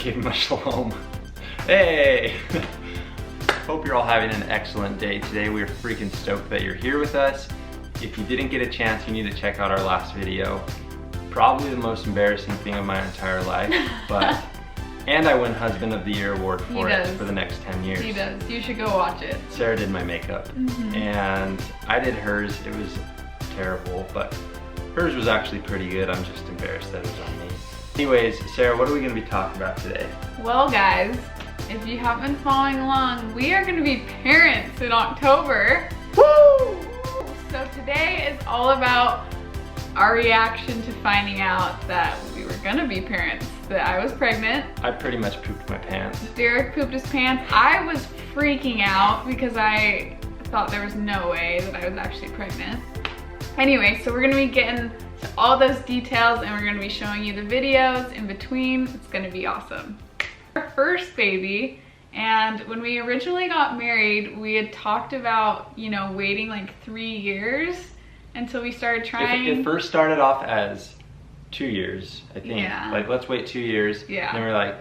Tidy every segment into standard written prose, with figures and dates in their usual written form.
Give him a shalom. Hey! Hope you're all having an excellent day today. We're freaking stoked that you're here with us. If you didn't get a chance, you need to check out our last video. Probably the most embarrassing thing of my entire life, but and I win Husband of the Year award for it for the next 10 years. He does. You should go watch it. Sarah did my makeup, and I did hers. It was terrible, but hers was actually pretty good. I'm just embarrassed that it was on me. Anyways, Sarah, what are we going to be talking about today? Well, guys, if you haven't been following along, we are going to be parents in October. Woo! So today is all about our reaction to finding out that we were going to be parents, that I was pregnant. I pretty much pooped my pants. Derik pooped his pants. I was freaking out because I thought there was no way that I was actually pregnant. Anyway, so we're going to be getting to all those details and we're going to be showing you the videos in between. It's going to be awesome. Our first baby, and when we originally got married, we had talked about, you know, waiting like 3 years until we started trying. It first started off as 2 years, I think. Yeah. Like, let's wait 2 years. Yeah. And then we're like,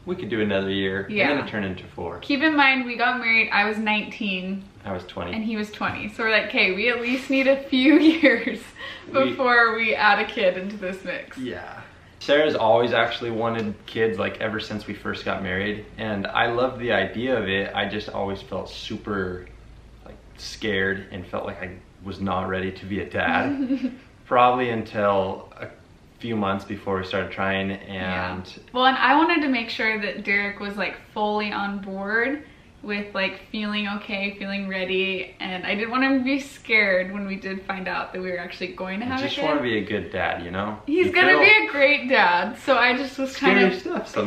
we could do another year. Yeah. And then it turned into 4. Keep in mind, we got married, I was 19. I was 20. And he was 20. So we're like, okay, we at least need a few years before we add a kid into this mix. Yeah. Sarah's always actually wanted kids, like ever since we first got married. And I loved the idea of it. I just always felt super like scared and felt like I was not ready to be a dad. Probably until a few months before we started trying. And well, and I wanted to make sure that Derik was like fully on board with like feeling okay, feeling ready, and I didn't want him to be scared when we did find out that we were actually going to have a kid. Just want to be a good dad, you know? He's gonna be a great dad, so I just was kind of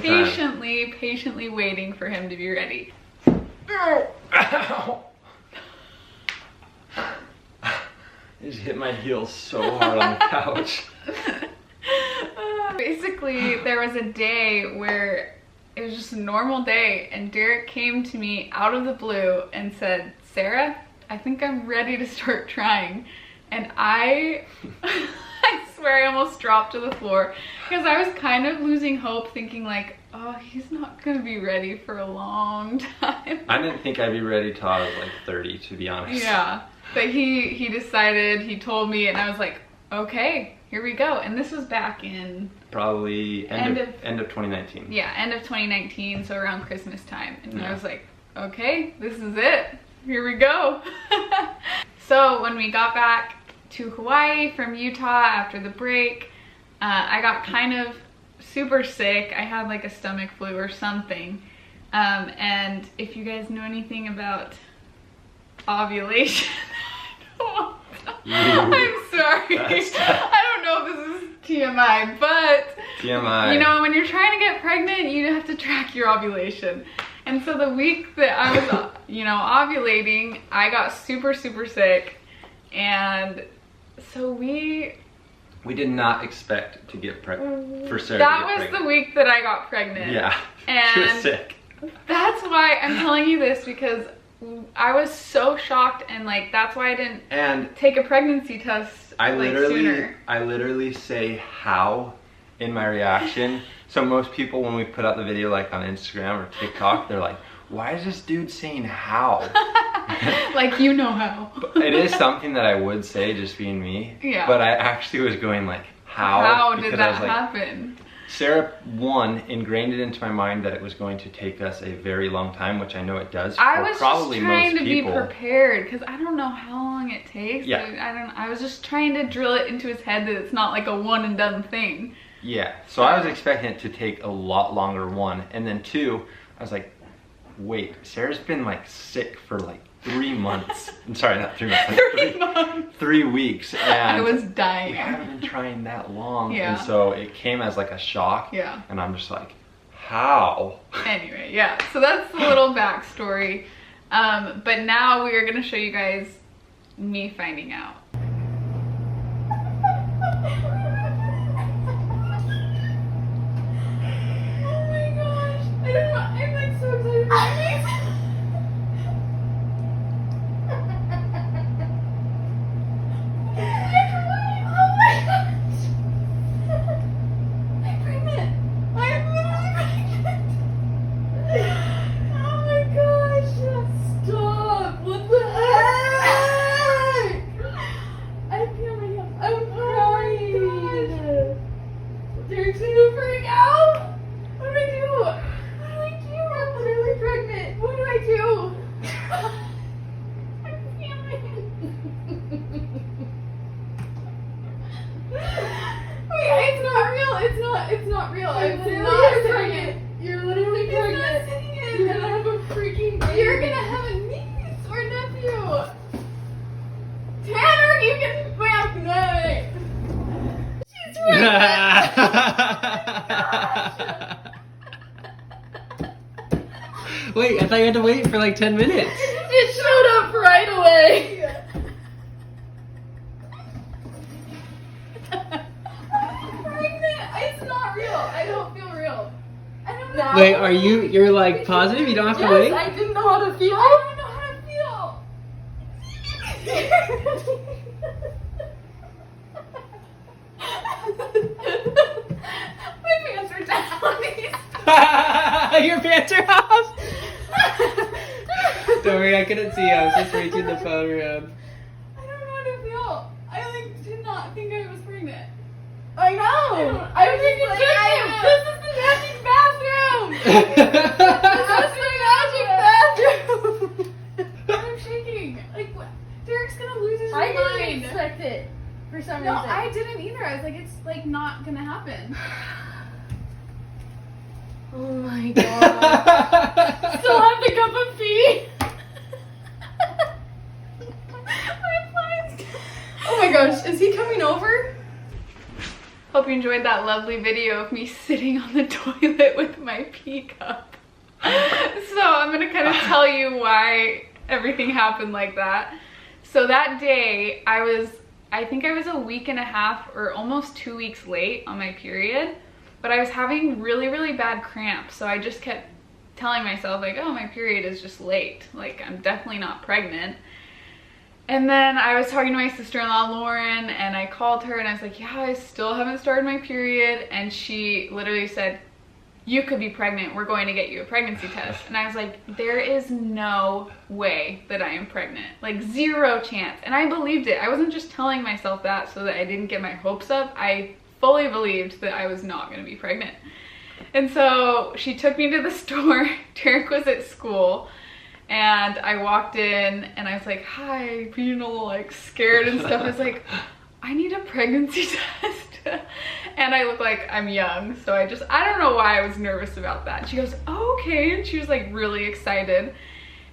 patiently waiting for him to be ready. Ow! I just hit my heels so hard on the couch. Basically, there was a day where it was just a normal day and Derik came to me out of the blue and said, Sarah, I think I'm ready to start trying. And I swear I almost dropped to the floor because I was kind of losing hope, thinking like, oh, he's not gonna be ready for a long time. I didn't think I'd be ready till I was like 30, to be honest. Yeah, but he decided, he told me, and I was like, okay, here we go. And this was back in probably end of 2019. Yeah, end of 2019, so around Christmas time. And yeah. I was like, okay, this is it. Here we go. So when we got back to Hawaii from Utah after the break, I got kind of super sick. I had like a stomach flu or something. And if you guys know anything about ovulation, I'm sorry. I don't know if this is TMI, but TMI. You know, when you're trying to get pregnant, you have to track your ovulation. And so the week that I was, you know, ovulating, I got super sick, and so we did not expect to get pregnant for Sarah. That was the week that I got pregnant. Yeah, and she was sick. That's why I'm telling you this, because I was so shocked, and like that's why I didn't take a pregnancy test. I literally say how in my reaction. So most people, when we put out the video like on Instagram or TikTok, they're like, why is this dude saying how? Like, you know how. It is something that I would say, just being me. Yeah. But I actually was going like, how? How did that happen? Sarah, one, ingrained it into my mind that it was going to take us a very long time, which I know it does. I was just trying to be prepared because I don't know how long it takes. Yeah. I was just trying to drill it into his head that it's not like a one and done thing. Yeah. So I was expecting it to take a lot longer, one. And then two, I was like, wait, Sarah's been like sick for like 3 months. I'm sorry, not 3 months. Like 3 months. 3 weeks. And I was dying. We haven't been trying that long. Yeah. And so it came as like a shock. Yeah. And I'm just like, how? Anyway, yeah. So that's the little backstory. But now we are going to show you guys me finding out. I'm like so excited. Oh my gosh. I'm pregnant. I'm literally freak out. What do I do? What do I do? I'm literally pregnant. What do I do? I'm feeling. Wait, it's not real. It's not real. I'm not pregnant. You're literally pregnant. It's not sitting in. You're gonna have a freaking baby. You're gonna have a niece or nephew. Tanner, you can back me. She's pregnant. Wait, I thought you had to wait for like 10 minutes. It showed up right away. I'm pregnant. It's not real. I don't feel real. I don't know. Wait, you're like positive? You don't have to wait? I didn't know how to feel. I don't know how to feel. My pants are down. Your pants are off? Don't worry, I couldn't see. I was just reaching the phone around. I don't know how to feel. I like did not think I was pregnant. I know. I was thinking this is the magic bathroom. This is the magic bathroom. I'm shaking. Like what? Derek's gonna lose his mind. I didn't expect it for some reason. No, I didn't either. I was like, it's like not gonna happen. Oh my god. Still have the cup of pee. Oh my gosh, is he coming over? Hope you enjoyed that lovely video of me sitting on the toilet with my pee cup. So I'm gonna kind of tell you why everything happened like that. So that day, I think I was a week and a half or almost 2 weeks late on my period, but I was having really, really bad cramps. So I just kept telling myself like, oh, my period is just late. Like I'm definitely not pregnant. And then I was talking to my sister-in-law, Lauren, and I called her and I was like, yeah, I still haven't started my period. And she literally said, you could be pregnant. We're going to get you a pregnancy test. And I was like, there is no way that I am pregnant. Like 0 chance. And I believed it. I wasn't just telling myself that so that I didn't get my hopes up. I fully believed that I was not going to be pregnant. And so she took me to the store. Derik was at school. And I walked in and I was like, hi, being all like scared and stuff. I was like, I need a pregnancy test. And I look like I'm young. So I don't know why I was nervous about that. She goes, oh, okay. And she was like really excited.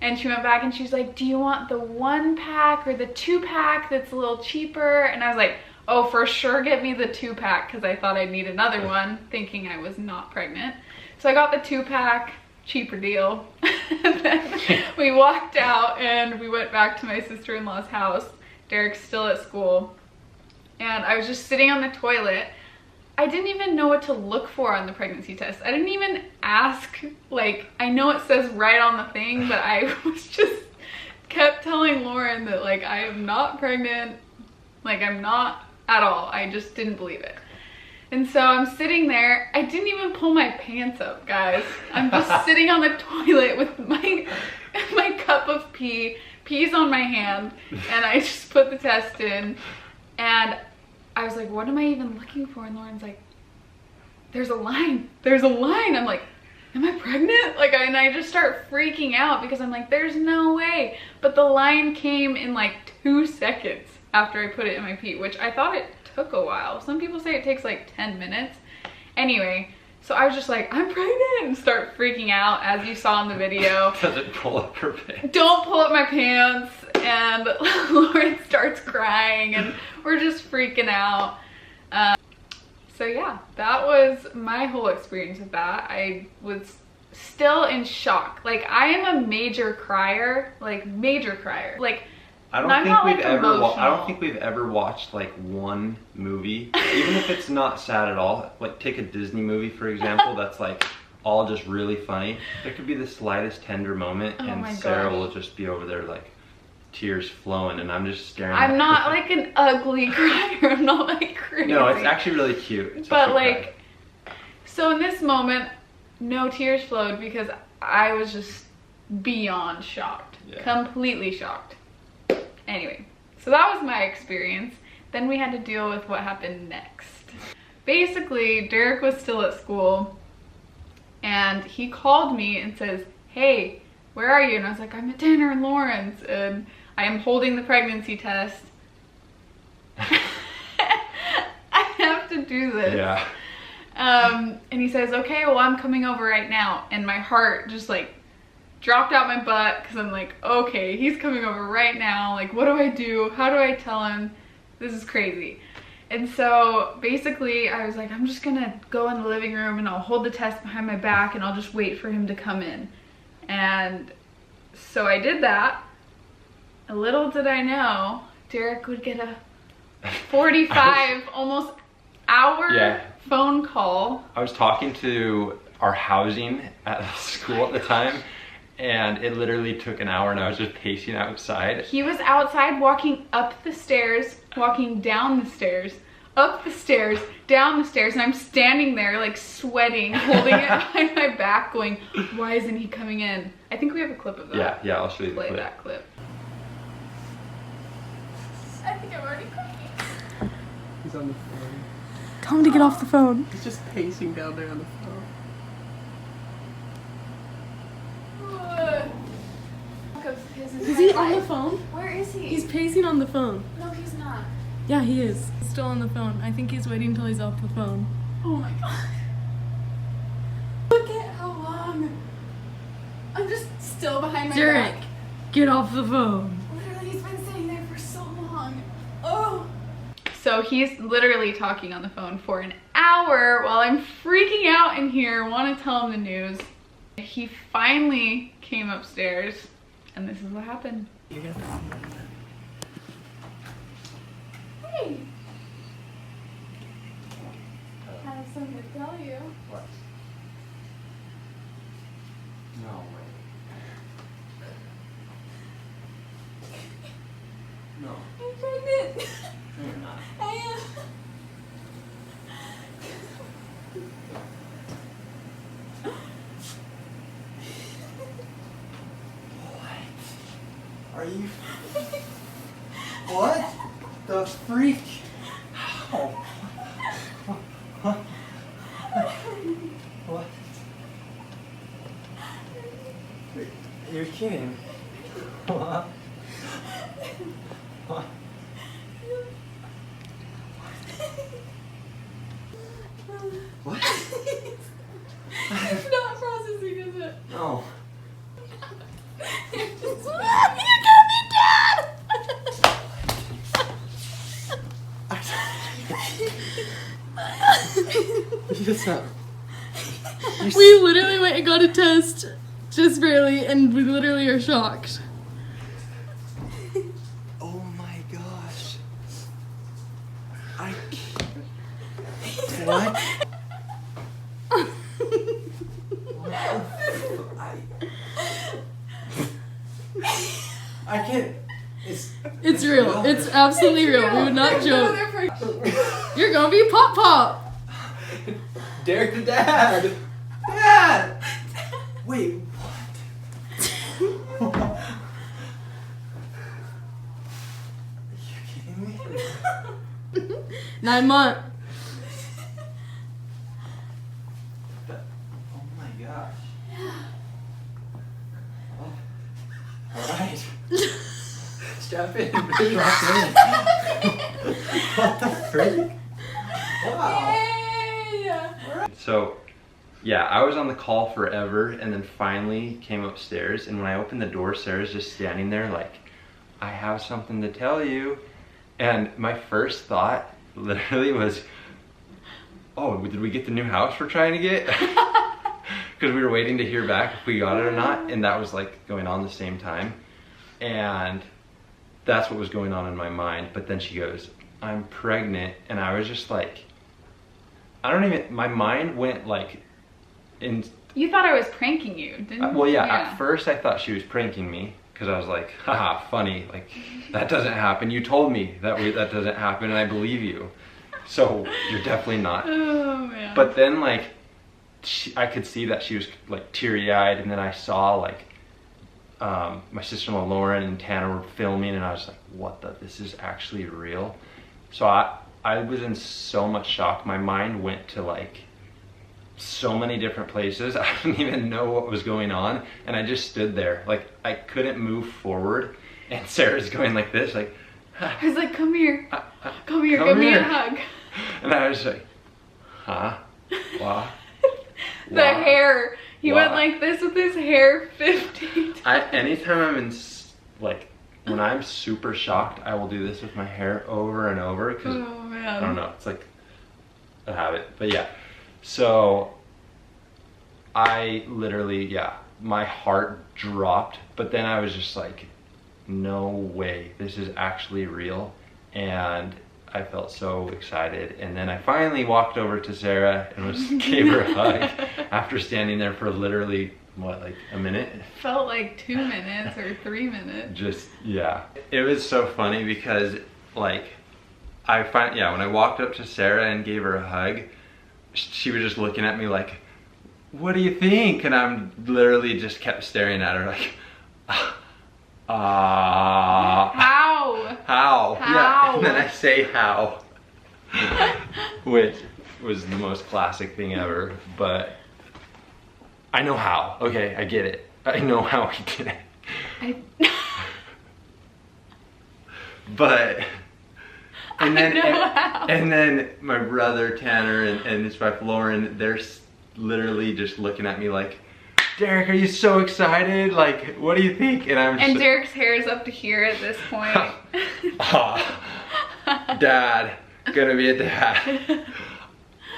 And she went back and she was like, do you want the 1-pack or the 2-pack that's a little cheaper? And I was like, oh, for sure get me the 2-pack because I thought I'd need another one, thinking I was not pregnant. So I got the 2-pack. Cheaper deal. And then we walked out and we went back to my sister-in-law's house. Derik's still at school. And I was just sitting on the toilet. I didn't even know what to look for on the pregnancy test. I didn't even ask, like, I know it says right on the thing, but I was just kept telling Lauren that like I am not pregnant. Like I'm not at all. I just didn't believe it. And so I'm sitting there. I didn't even pull my pants up, guys. I'm just sitting on the toilet with my cup of pee. Pee's on my hand. And I just put the test in. And I was like, what am I even looking for? And Lauren's like, there's a line. There's a line. I'm like, am I pregnant? Like, and I just start freaking out because I'm like, there's no way. But the line came in like 2 seconds after I put it in my pee, which I thought it took a while. Some people say it takes like 10 minutes. Anyway, so I was just like, I'm pregnant, and start freaking out as you saw in the video. Doesn't pull up her pants. Don't pull up my pants. And Lauren starts crying and we're just freaking out. So yeah, that was my whole experience with that. I was still in shock. Like I am a major crier, like major crier. Like I don't think we've ever watched like one movie, even if it's not sad at all. Like take a Disney movie for example, that's like all just really funny. There could be the slightest tender moment, and Sarah will just be over there like tears flowing, and I'm just staring. I'm not like an ugly crier. I'm not like crazy. No, it's actually really cute. But like, so in this moment, no tears flowed because I was just beyond shocked, completely shocked. Anyway, so that was my experience. Then we had to deal with what happened next. basically, Derik was still at school and he called me and says, hey, where are you? And I was like, I'm at Tanner and Lauren's and I am holding the pregnancy test. I have to do this. Yeah. And he says, okay, well, I'm coming over right now. And my heart just like dropped out my butt because I'm like, okay, he's coming over right now. Like, what do I do? How do I tell him? This is crazy. And so basically I was like, I'm just gonna go in the living room and I'll hold the test behind my back and I'll just wait for him to come in. And so I did that. A little did I know, Derik would get a 45 almost hour phone call. I was talking to our housing at school at the time, and it literally took an hour and I was just pacing outside. He was outside walking up the stairs, walking down the stairs, up the stairs, down the stairs, and I'm standing there like sweating, holding it behind my back going, why isn't he coming in? I think we have a clip of that. Yeah, I'll show you the Play clip. that clip. I think I'm already cooking. He's on the phone. Tell him to get off the phone. He's just pacing down there on the phone. Is he on the phone? Where is he? He's pacing on the phone. No, he's not. Yeah, he is. He's still on the phone. I think he's waiting till he's off the phone. Oh my god. Look at how long. I'm just still behind my Derik, back. get off the phone. Literally, he's been sitting there for so long. Oh. So he's literally talking on the phone for an hour while I'm freaking out in here, want to tell him the news. He finally came upstairs, and this is what happened. You're gonna Hey. I have something to tell you. What? No way. No. I'm pregnant. No, you're not. I am. Are you? What? The freak? How? What? You're kidding. What? What? What? It's not processing, is it? No. You got me, Dad! Just not. We literally went and got a test, just barely, and we literally are shocked. Oh my gosh. I can't. What? I can't. It's real. It's absolutely real. We would not joke. You're gonna be Pop Pop. Derik the dad. Dad. Wait, what? Are you kidding me? 9 months. Oh my gosh. Oh. All right. Strap in. Strap in. What the freak? Wow. So, yeah, I was on the call forever and then finally came upstairs, and when I opened the door, Sarah's just standing there like, I have something to tell you. And my first thought literally was, oh, did we get the new house we're trying to get? Because we were waiting to hear back if we got it or not, and that was like going on the same time. And that's what was going on in my mind. But then she goes, I'm pregnant, and I was just like, my mind went like in. You thought I was pranking you, didn't you? Well, yeah, at first I thought she was pranking me because I was like, haha, funny, like that doesn't happen. You told me that doesn't happen and I believe you. So you're definitely not. Oh, man. But then like, I could see that she was like teary-eyed, and then I saw like my sister-in-law Lauren and Tanner were filming, and I was like, what the, this is actually real. So I was in so much shock. My mind went to like so many different places. I didn't even know what was going on. And I just stood there. Like I couldn't move forward. And Sarah's going like this, like, I was like, come here. Come here, give me a hug. And I was like, huh? What? The hair. He went like this with his hair 50 times. Anytime I'm in, like, when I'm super shocked, I will do this with my hair over and over. Cause, oh man. I don't know, it's like a habit. But yeah, so I literally, yeah, my heart dropped. But then I was just like, no way, this is actually real. And I felt so excited. And then I finally walked over to Sarah and gave her a hug after standing there for literally, what, like a minute? It felt like 2 minutes or 3 minutes. Just, yeah. It was so funny because like, when I walked up to Sarah and gave her a hug, she was just looking at me like, what do you think? And I'm literally just kept staring at her like, How? Yeah, and then I say how, which was the most classic thing ever, but I know how. Okay, I get it. I know how he did it. But, and then my brother Tanner and his wife Lauren, they're literally just looking at me like, Derik, are you so excited? Like, what do you think? And I'm just, and Derik's hair is up to here at this point. Dad, gonna be a dad.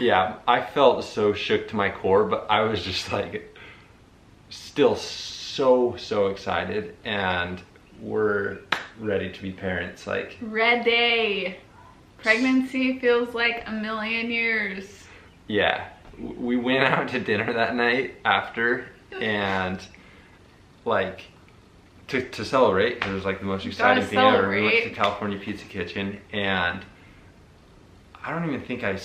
Yeah, I felt so shook to my core, but I was just like, still so excited, and we're ready to be parents. Like, ready. Pregnancy feels like a million years. Yeah, we went out to dinner that night after, and like to celebrate, because it was like the most exciting thing ever. We went to the California Pizza Kitchen, and I don't even think I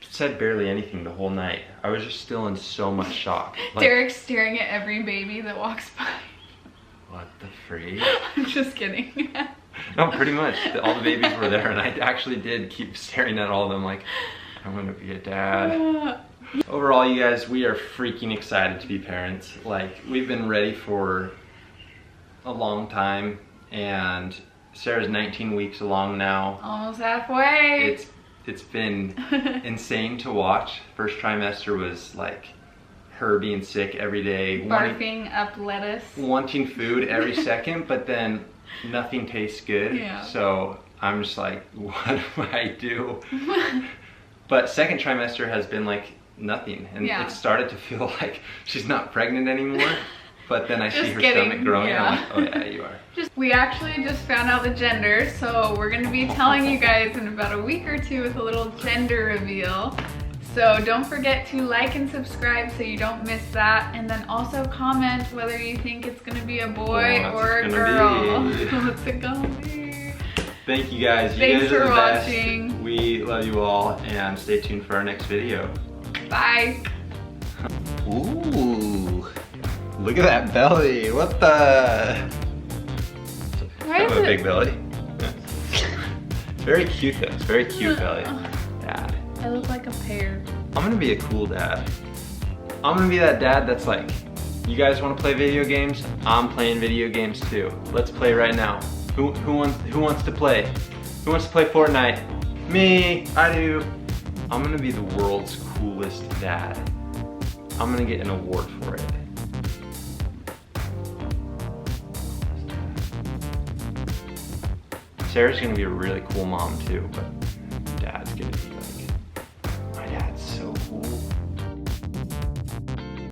said barely anything the whole night. I was just still in so much shock. Like, Derik's staring at every baby that walks by. What the freak? I'm just kidding. No, pretty much. All the babies were there, and I actually did keep staring at all of them like, I'm gonna be a dad. Overall, you guys, we are freaking excited to be parents. Like, we've been ready for a long time, and Sarah's 19 weeks along now. Almost halfway. It's been insane to watch. First trimester was like her being sick every day, barfing up lettuce, wanting food every second, but then nothing tastes good. Yeah. So I'm just like, what do I do? But second trimester has been like nothing, and it started to feel like she's not pregnant anymore. But then I see her stomach growing, and I'm like, oh yeah, you are. We actually just found out the gender, so we're gonna be telling you guys in about a week or two with a little gender reveal. So don't forget to like and subscribe so you don't miss that, and then also comment whether you think it's gonna be a boy or a girl. What's it gonna be? Thank you guys. Thanks guys are for the watching. Best. We love you all, and stay tuned for our next video. Bye. Ooh, look at that belly. What the? Why I have is a it big belly. It's very cute though. It's very cute belly. Dad. I look like a pear. I'm gonna be a cool dad. I'm gonna be that dad that's like, you guys want to play video games? I'm playing video games too. Let's play right now. Who wants to play? Who wants to play Fortnite? Me. I do. I'm gonna be the world's coolest dad. I'm gonna get an award for it. Sarah's gonna be a really cool mom too, but Dad's gonna be